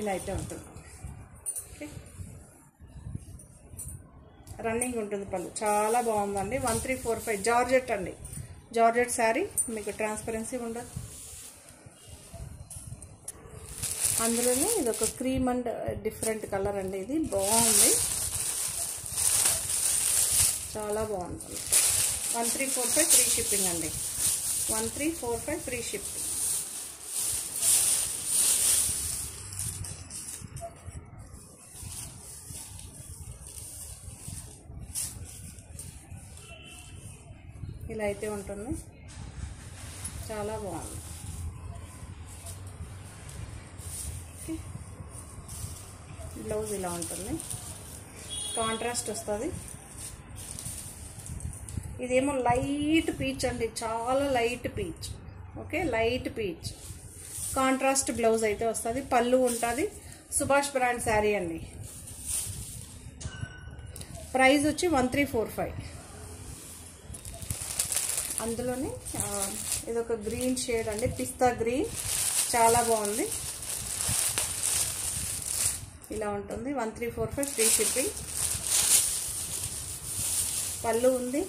ఇలా అయితే ఉంటుంది. ఓకే, రన్నింగ్ ఉంటుంది పళ్ళు, చాలా బాగుందండి. 1345 జార్జెట్ అండి, జార్జెట్ శారీ. మీకు ట్రాన్స్పరెన్సీ ఉండదు. అందులోనే ఇది ఒక క్రీమ్ అండ్ డిఫరెంట్ కలర్ అండి. ఇది బాగుంది, చాలా బాగుంది. 1345 ఫ్రీ షిప్పింగ్ అండి, 1345 ఫ్రీ షిప్పింగ్. ఇలా అయితే ఉంటుంది, చాలా బాగుంది. బ్లౌజ్ ఇలా ఉంటుంది, కాంట్రాస్ట్ వస్తుంది. ఇదేమో లైట్ పీచ్ అండి, చాలా light peach. Okay, light peach contrast blouse అయితే వస్తుంది. పళ్ళు ఉంటుంది. సుభాష్ బ్రాండ్ శారీ అండి. ప్రైస్ వచ్చి 1345. అందులోనే ఇదొక గ్రీన్ షేడ్ అండి, పిస్తా గ్రీన్, చాలా బాగుంది. ఇలా ఉంటుంది. 1345 ఫ్రీ షిప్పింగ్. పళ్ళు ఉంది.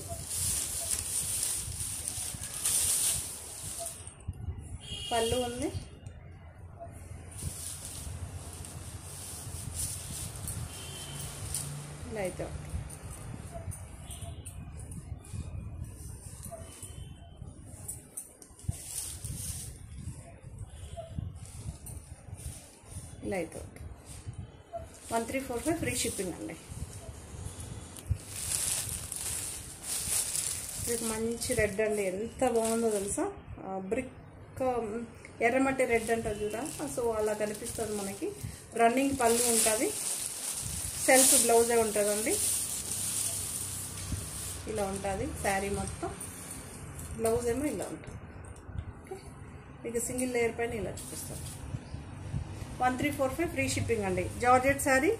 పళ్ళు ఉంది. ఇలా అయితే ఇలా అయితే 1345 ఫ్రీ షిప్పింగ్ అండి. ఇది మంచి రెడ్ అండి, ఎంత బాగుందో తెలుసా. బ్రిక్ ఎర్రమట్టి రెడ్ అంటారు చూడ, సో అలా కనిపిస్తుంది మనకి. రన్నింగ్ పళ్ళు ఉంటుంది, సెల్ఫ్ బ్లౌజే ఉంటుందండి. ఇలా ఉంటుంది శారీ మొత్తం. బ్లౌజ్ ఏమో ఇలా ఉంటుంది. ఓకే, మీకు సింగిల్ లేయర్ పైన ఇలా చూపిస్తాను. 1345 ఫ్రీ షిప్పింగ్ అండి. Georgette sari,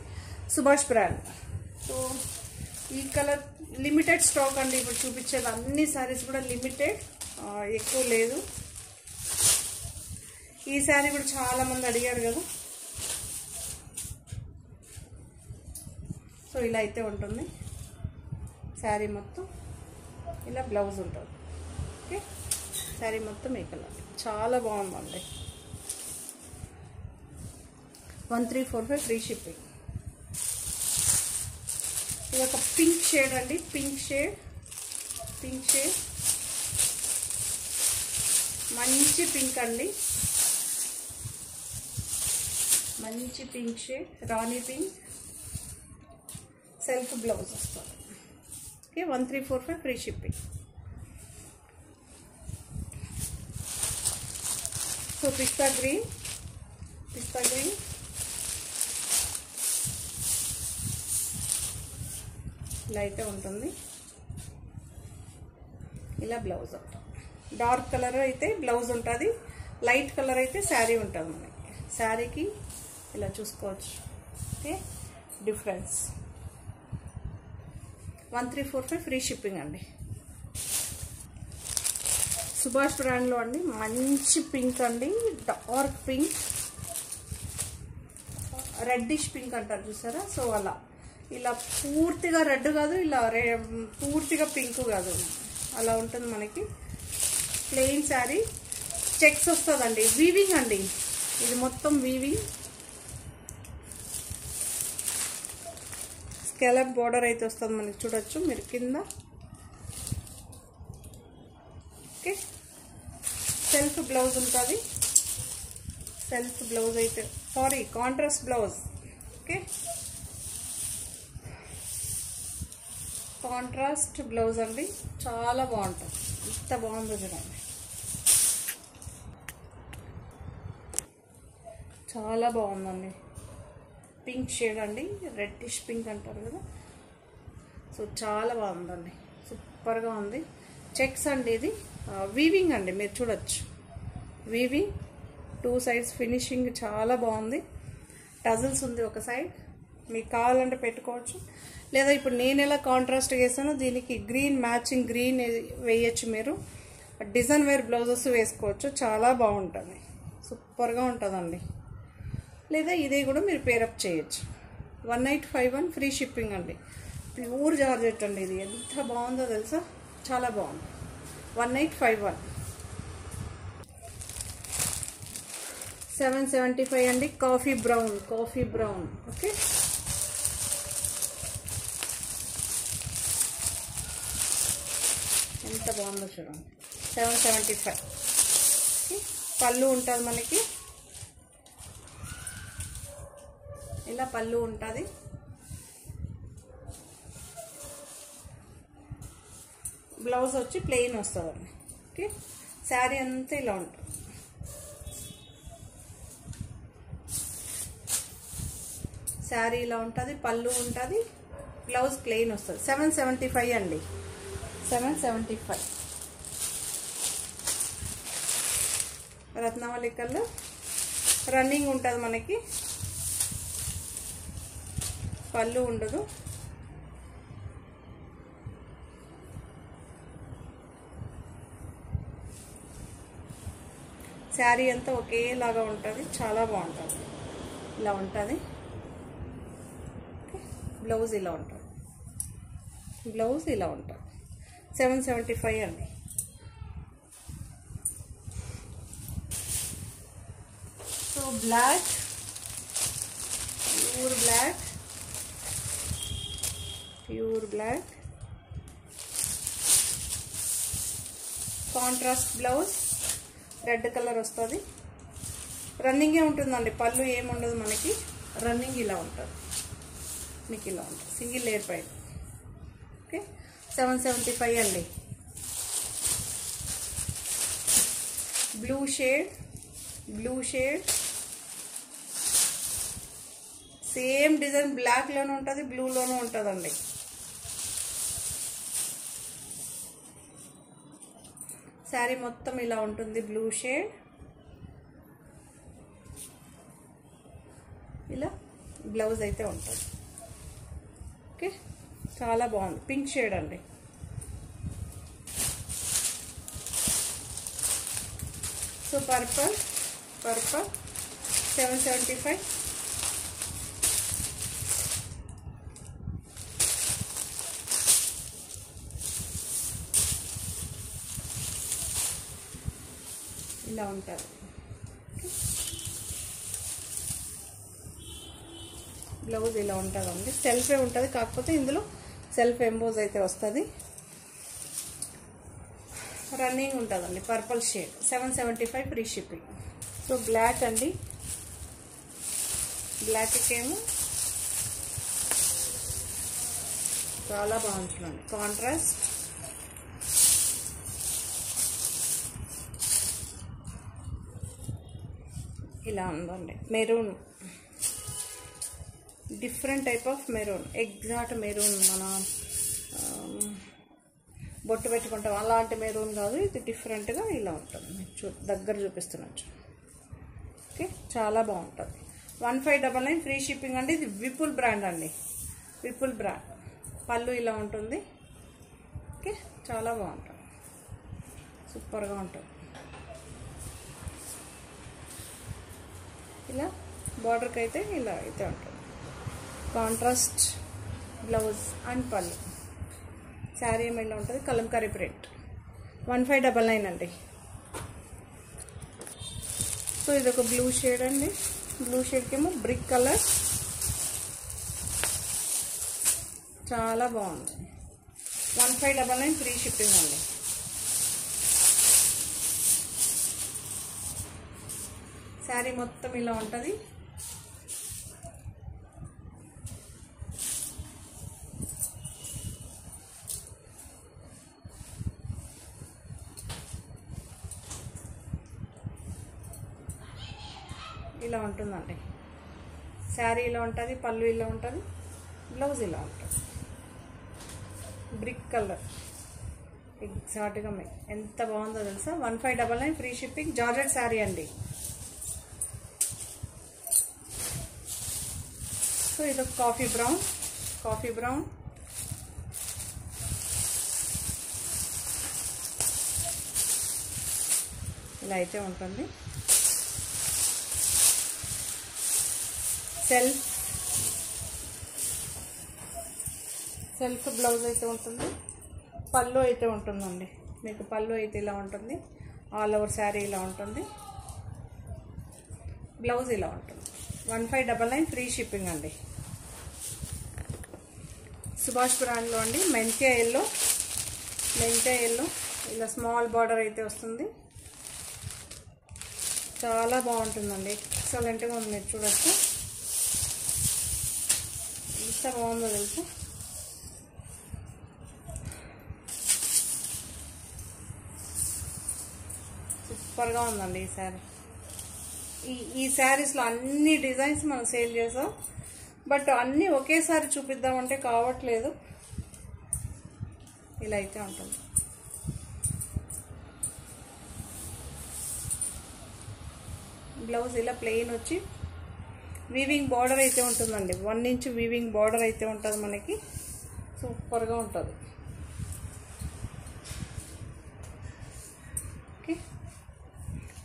Subhash brand. So ఈ కలర్ లిమిటెడ్ స్టాక్ అండి. ఇప్పుడు చూపించేది అన్ని శారీస్ కూడా లిమిటెడ్, ఎక్కువ లేదు. ఈ శారీ కూడా చాలా మంది అడిగారు కదా, సో ఇలా అయితే ఉంటుంది శారీ మొత్తం. ఇలా బ్లౌజ్ ఉంటుంది. ఓకే, శారీ మొత్తం ఈ కలర్, చాలా బాగుందండి. 1345 ఫ్రీ షిప్పింగ్. ఇది ఒక పింక్ షేడ్ అండి, పింక్ షేడ్ మంచి పింక్ అండి, మంచి పింక్ షేడ్, రాణి పింక్. సెల్ఫ్ బ్లౌజ్ వస్తుంది. Okay, 1345 free shipping. సో పిస్తా గ్రీన్ ఇలా అయితే ఉంటుంది. ఇలా బ్లౌజ్ ఉంటుంది. డార్క్ కలర్ అయితే బ్లౌజ్ ఉంటుంది, లైట్ కలర్ అయితే శారీ ఉంటుంది మనకి. శారీకి ఇలా చూసుకోవచ్చు. Okay, difference. 1345 ఫ్రీ షిప్పింగ్ అండి. సుభాష్ బ్రాండ్లో అండి, మంచి పింక్ అండి, డార్క్ పింక్, రెడ్డిష్ పింక్ అంటారు చూసారా. సో అలా ఇలా పూర్తిగా రెడ్ కాదు, ఇలా పూర్తిగా పింక్ కాదు, అలా ఉంటుంది మనకి. ప్లెయిన్ శారీ, చెక్స్ వస్తుందండి, వీవింగ్ అండి. ఇది మొత్తం వీవింగ్. స్కాలప్ బోర్డర్ అయితే వస్తుంది మనకి, చూడొచ్చు మీరు కింద. ఓకే, సెల్ఫ్ బ్లౌజ్ ఉంటుంది. సెల్ఫ్ బ్లౌజ్ అయితే contrast blouse. Okay, contrast blouse అండి, చాలా బాగుంటుంది. ఎంత బాగుందో చూడండి, చాలా బాగుందండి. పింక్ షేడ్ అండి, రెడ్డిష్ పింక్ అంటారు కదా. సో చాలా బాగుందండి, సూపర్గా ఉంది. చెక్స్ అండి, ఇది వీవింగ్ అండి, మీరు చూడొచ్చు. వీవింగ్, 2 సైడ్స్ ఫినిషింగ్ చాలా బాగుంది. టజల్స్ ఉంది ఒక సైడ్, మీకు కావాలంటే పెట్టుకోవచ్చు. లేదా ఇప్పుడు నేను ఎలా కాంట్రాస్ట్ వేసానో దీనికి గ్రీన్ మ్యాచింగ్ గ్రీన్ వేయచ్చు. మీరు డిజైన్ వేర్ బ్లౌజెస్ వేసుకోవచ్చు, చాలా బాగుంటుంది, సూపర్గా ఉంటుందండి. లేదా ఇదే కూడా మీరు పేరప్ చేయొచ్చు. 1851 ఫ్రీ షిప్పింగ్ అండి. ప్యూర్ జార్జెట్ అండి, ఇది ఎంత బాగుందో తెలుసా, చాలా బాగుంది. 1851. 775 అండి. Coffee brown. ఓకే, ఎంత బాగుందో చూడండి. 775. పళ్ళు ఉంటుంది మనకి, ఇలా పళ్ళు ఉంటుంది. బ్లౌజ్ వచ్చి ప్లెయిన్ వస్తుందండి. ఓకే, శారీ అంతా ఇలా ఉంటుంది. శారీ ఇలా ఉంటుంది, పళ్ళు ఉంటుంది, బ్లౌజ్ ప్లెయిన్ వస్తుంది. 775 అండి, 775. రత్నావళి కలర్ రన్నింగ్ ఉంటుంది మనకి, పళ్ళు ఉండదు. శారీ అంతా ఒకేలాగా ఉంటుంది, చాలా బాగుంటుంది. ఇలా ఉంటుంది. బ్లౌజ్ ఇలా ఉంటుంది, బ్లౌజ్ ఇలా ఉంటుంది. 775 అండి. So black, pure black, pure black, contrast blouse, red colour వస్తుంది. రన్నింగే ఉంటుందండి, పళ్ళు ఏముండదు మనకి, రన్నింగ్ ఇలా ఉంటుంది మీకు, ఇలా ఉంటుంది సింగిల్ లేయర్ పైన. ఓకే, 775 అండి. Blue shade, blue shade, same design బ్లాక్లోనూ ఉంటుంది, బ్లూలోనూ ఉంటుందండి. శారీ మొత్తం ఇలా ఉంటుంది, బ్లూ షేడ్, ఇలా బ్లౌజ్ అయితే ఉంటుంది. ఓకే, చాలా బాగుంది. పింక్ షేడ్ అండి. So purple, purple 775. ఇలా ఉంటుంది. బ్లౌజ్ ఇలా ఉంటుందండి, సెల్ఫే ఉంటుంది, కాకపోతే ఇందులో సెల్ఫ్ ఎంబోజ్ అయితే వస్తుంది. రన్నింగ్ ఉంటుందండి, purple shade. 775 free shipping. So black అండి, బ్లాక్కి ఏమో చాలా బాగుంటుందండి, కాంట్రాస్ట్. ఇలా ఉందండి, maroon, different type of maroon, exact maroon, మన బొట్టు పెట్టుకుంటాం అలాంటి మెరూన్ కాదు, ఇది డిఫరెంట్గా ఇలా ఉంటుంది. మీకు దగ్గర చూపిస్తున్నాను. ఓకే, చాలా బాగుంటుంది. 1599 ఫ్రీ షిప్పింగ్ అండి. ఇది విపుల్ బ్రాండ్ అండి, విపుల్ బ్రాండ్. పళ్ళు ఇలా ఉంటుంది. ఓకే, చాలా బాగుంటుంది, సూపర్గా ఉంటుంది. ఇలా బార్డర్కి అయితే ఇలా అయితే ఉంటుంది. కాంట్రాస్ట్ బ్లౌజ్ అండ్ పళ్ళు. శారీ ఏమైనా ఇలా ఉంటుంది, కలంకారీ ప్రింట్. 1599 అండి. సో ఇది ఒక బ్లూ షేడ్ అండి, బ్లూ షేడ్కి ఏమో బ్రిక్ కలర్, చాలా బాగుంది. 1599 ఫ్రీ షిప్పింగ్ అండి. శారీ మొత్తం ఇలా ఉంటుంది. ఇలా ఉంటుందండి, శారీ ఇలా ఉంటుంది, పళ్ళు ఇలా ఉంటుంది, బ్లౌజ్ ఇలా ఉంటుంది. బ్రిక్ కలర్ ఎగ్జాక్ట్గా ఎంత బాగుందో తెలుసా. 1599 ఫ్రీ షిప్పింగ్. జార్జెట్ శారీ అండి. సో ఇది కాఫీ బ్రౌన్, కాఫీ బ్రౌన్, ఇలా అయితే ఉంటుంది. సెల్ఫ్ బ్లౌజ్ అయితే ఉంటుంది, పళ్ళు అయితే ఉంటుందండి. మీకు పళ్ళు అయితే ఇలా ఉంటుంది, ఆల్ ఓవర్ శారీ ఇలా ఉంటుంది, బ్లౌజ్ ఇలా ఉంటుంది. 1599 ఫ్రీ షిప్పింగ్ అండి. సుభాష్ బ్రాండ్లో అండి. మెంత్య ఎల్లో, మెంత్య ఎల్లో ఇలా స్మాల్ బార్డర్ అయితే వస్తుంది. చాలా బాగుంటుందండి, ఎక్సలెంట్గా ఉంది. మీరు చూడొచ్చు ఎంత బాగుందో తెలుసు. సూపర్గా ఉందండి ఈ శారీ. ఈ శారీస్లో అన్ని డిజైన్స్ మనం సేల్ చేసాం, బట్ అన్నీ ఒకేసారి చూపిద్దామంటే కావట్లేదు. ఇలా అయితే ఉంటుంది. బ్లౌజ్ ఇలా ప్లెయిన్ వచ్చి వీవింగ్ బార్డర్ అయితే ఉంటుందండి. 1 ఇంచ్ వీవింగ్ బార్డర్ అయితే ఉంటుంది మనకి. సూపర్గా ఉంటుంది. ఓకే,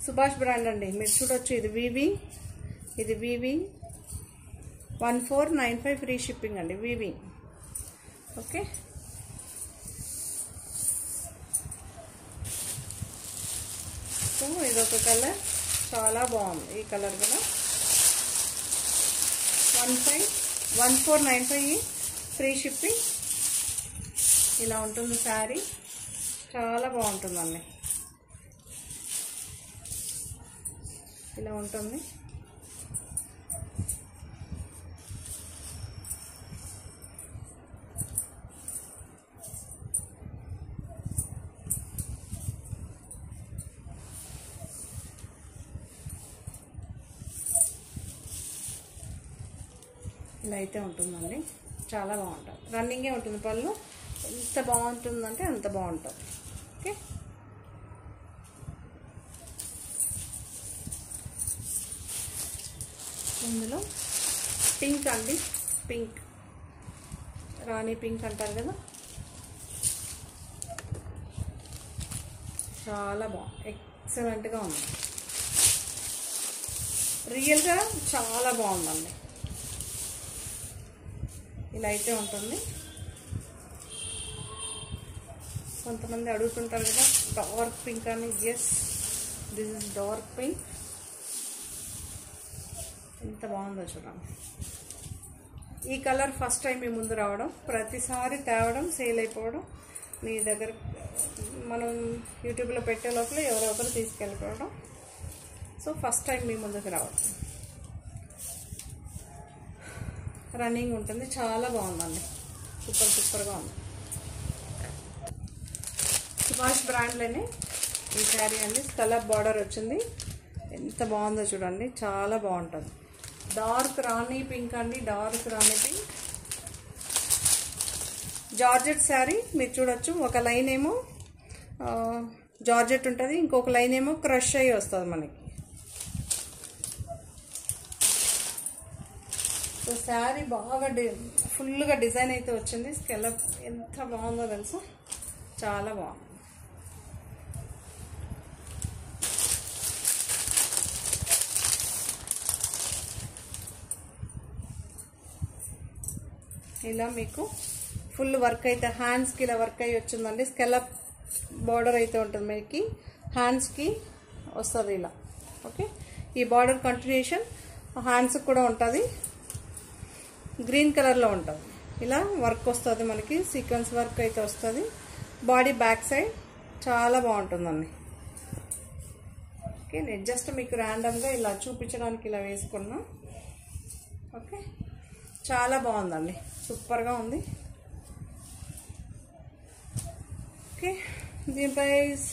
సుభాష్ బ్రాండ్ అండి. మీరు చూడొచ్చు, ఇది వీవింగ్, ఇది వీవింగ్. 1495 ఫ్రీ షిప్పింగ్ అండి, వీవింగ్. ఓకే, సో ఇదొక కలర్, చాలా బాగుంది ఈ కలర్ కూడా. 1495 ఫ్రీ షిప్పింగ్. ఇలా ఉంటుంది శారీ, చాలా బాగుంటుందండి. ఇలా ఉంటుంది. ఇలా అయితే ఉంటుందండి, చాలా బాగుంటుంది. రన్నింగే ఉంటుంది పళ్ళు. ఎంత బాగుంటుందంటే అంత బాగుంటుంది. ఓకే, ఇందులో పింక్ అండి, పింక్, రాణి పింక్ అంటారు కదా, చాలా బాగుంది. ఎక్సలెంట్గా ఉంది. రియల్గా చాలా బాగుందండి. ఇలా అయితే ఉంటుంది. కొంతమంది అడుగుతుంటారు కదా డార్క్ పింక్ అని. Yes, this is dark pink. ఎంత బాగుందో చూడండి. ఈ కలర్ ఫస్ట్ టైం మీ ముందు రావడం, ప్రతిసారి తేవడం, సేల్ అయిపోవడం, మీ దగ్గర మనం యూట్యూబ్లో పెట్టే లోపల ఎవరో ఒకరు తీసుకెళ్ళిపోవడం. సో ఫస్ట్ టైం మీ ముందుకు రావడం. రన్నింగ్ ఉంటుంది, చాలా బాగుందండి. సూపర్గా ఉంది. సుభాష్ బ్రాండ్లోనే ఈ శారీ అండి. స్కలప్ బార్డర్ వచ్చింది. ఎంత బాగుందో చూడండి, చాలా బాగుంటుంది. డార్క్ రాణి పింక్ అండి, డార్క్ రాణి పింక్. జార్జెట్ శారీ మీరు చూడొచ్చు. ఒక లైన్ ఏమో జార్జెట్ ఉంటుంది, ఇంకొక లైన్ ఏమో క్రష్ అయ్యి వస్తుంది మనకి. సో శారీ బాగా ఫుల్గా డిజైన్ అయితే వచ్చింది. స్కెలప్ ఎంత బాగుందో తెలుసా, చాలా బాగుంది. ఇలా మీకు ఫుల్ వర్క్ అయితే హ్యాండ్స్కి ఇలా వర్క్ అయ్యి వచ్చిందండి. స్కెలప్ బార్డర్ అయితే ఉంటుంది మీకు, హ్యాండ్స్కి వస్తుంది ఇలా. ఓకే, ఈ బార్డర్ కంటిన్యూషన్ హ్యాండ్స్కి కూడా ఉంటుంది. గ్రీన్ కలర్లో ఉంటుంది. ఇలా వర్క్ వస్తుంది మనకి, సీక్వెన్స్ వర్క్ అయితే వస్తుంది. బాడీ బ్యాక్ సైడ్ చాలా బాగుంటుందండి. ఓకే, నేను జస్ట్ మీకు ర్యాండమ్గా ఇలా చూపించడానికి ఇలా వేసుకున్నా. ఓకే, చాలా బాగుందండి, సూపర్గా ఉంది. ఓకే, దీని ప్రైస్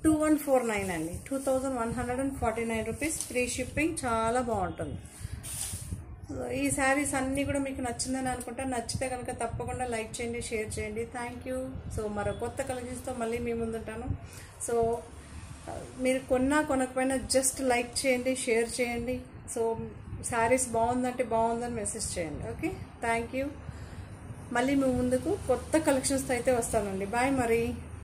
2149 అండి, 2149 రూపీస్ ఫ్రీ షిప్పింగ్. చాలా బాగుంటుంది. ఈ శారీస్ అన్నీ కూడా మీకు నచ్చిందని అనుకుంటా. నచ్చితే కనుక తప్పకుండా లైక్ చేయండి, షేర్ చేయండి. Thank you. సో మరో కొత్త కలెక్షన్స్తో మళ్ళీ మీ ముందుంటాను. సో మీరు కొనకపోయినా జస్ట్ లైక్ చేయండి, షేర్ చేయండి. సో శారీస్ బాగుందంటే బాగుందని మెసేజ్ చేయండి. Okay, thank you. మళ్ళీ మీ ముందుకు కొత్త కలెక్షన్స్తో అయితే వస్తానండి. బాయ్ మరి.